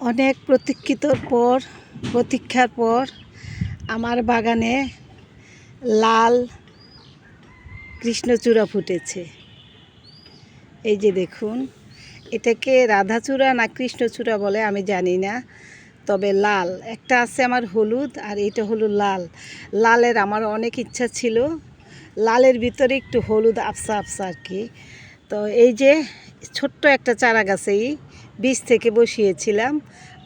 অনেক প্রতীক্ষার পর আমার বাগানে লাল কৃষ্ণচূড়া ফুটেছে। এই যে দেখুন, এটাকে রাধাচূড়া না কৃষ্ণচূড়া বলে আমি জানি না, তবে লাল একটা আছে আমার হলুদ, আর এটা হলো লাল। লালের আমার অনেক ইচ্ছা ছিল, লালের ভিতরে একটু হলুদ আফসা আফসা আর কি। তো এই যে ছোট্ট একটা চারা গাছেই বীজ থেকে বসিয়েছিলাম,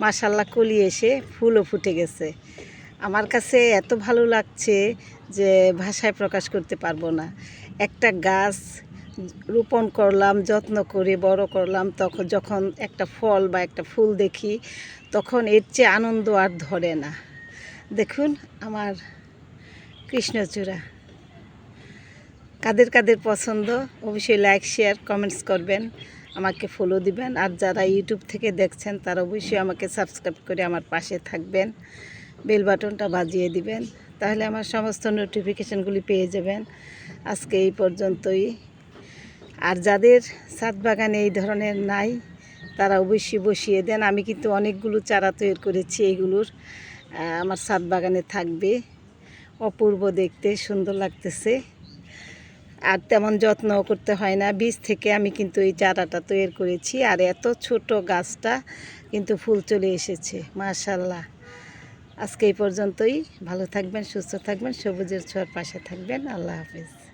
মাশাআল্লাহ কলি এসে ফুলও ফুটে গেছে। আমার কাছে এত ভালো লাগছে যে ভাষায় প্রকাশ করতে পারবো না। একটা গাছ রোপণ করলাম, যত্ন করে বড় করলাম, তখন যখন একটা ফল বা একটা ফুল দেখি, তখন এর চেয়ে আনন্দ আর ধরে না। দেখুন আমার কৃষ্ণচূড়া। কাদের কাদের পছন্দ অবশ্যই লাইক শেয়ার কমেন্টস করবেন, আমাকে ফলো দিবেন। আর যারা ইউটিউব থেকে দেখছেন তারা অবশ্যই আমাকে সাবস্ক্রাইব করে আমার পাশে থাকবেন, বেল বাটনটা বাজিয়ে দিবেন, তাহলে আমার সমস্ত নোটিফিকেশানগুলি পেয়ে যাবেন। আজকে এই পর্যন্তই। আর যাদের ছাদ বাগানে এই ধরনের নাই তারা অবশ্যই বসিয়ে দেন। আমি কিন্তু অনেকগুলো চারা তৈরি করেছি, এইগুলোর আমার ছাদ বাগানে থাকবে। অপূর্ব দেখতে, সুন্দর লাগতেছে, আর তেমন যত্নও করতে হয় না। বীজ থেকে আমি কিন্তু এই চারাটা তৈরি করেছি, আর এত ছোট গাছটা কিন্তু ফুল চলে এসেছে, মাশাআল্লাহ। আজকে এই পর্যন্তই। ভালো থাকবেন, সুস্থ থাকবেন, সবুজের ছোঁয়ার পাশে থাকবেন। আল্লাহ হাফেজ।